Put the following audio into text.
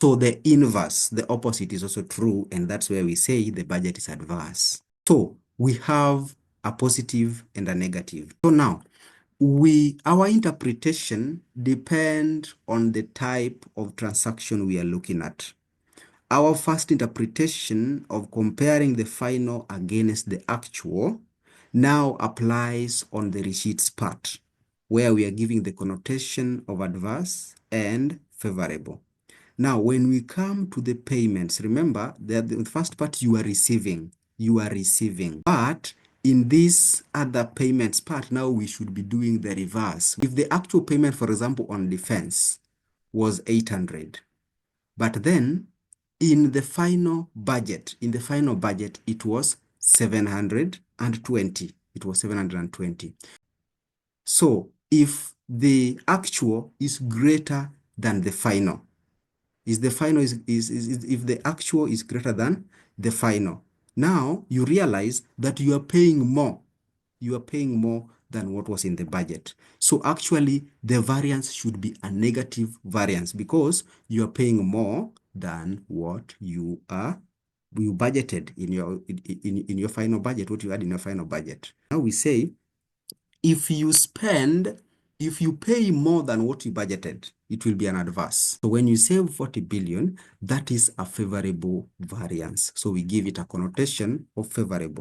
So the inverse, the opposite is also true, and that's where we say the budget is adverse. So we have a positive and a negative. So now, our interpretation depends on the type of transaction we are looking at. Our first interpretation of comparing the final against the actual now applies on the receipts part, where we are giving the connotation of adverse and favorable. Now, when we come to the payments, remember that the first part you are receiving. But in this other payments part, now we should be doing the reverse. If the actual payment, for example, on defense was 800, but then in the final budget, it was 720. It was 720. So if the actual is greater than the final, if the actual is greater than the final, now you realize that you are paying more. You are paying more than what was in the budget. So actually, the variance should be a negative variance because you are paying more than what you budgeted in your final budget, what you had in your final budget. Now we say, if you pay more than what you budgeted, it will be an adverse. So when you save 40 billion, that is a favorable variance. So we give it a connotation of favorable.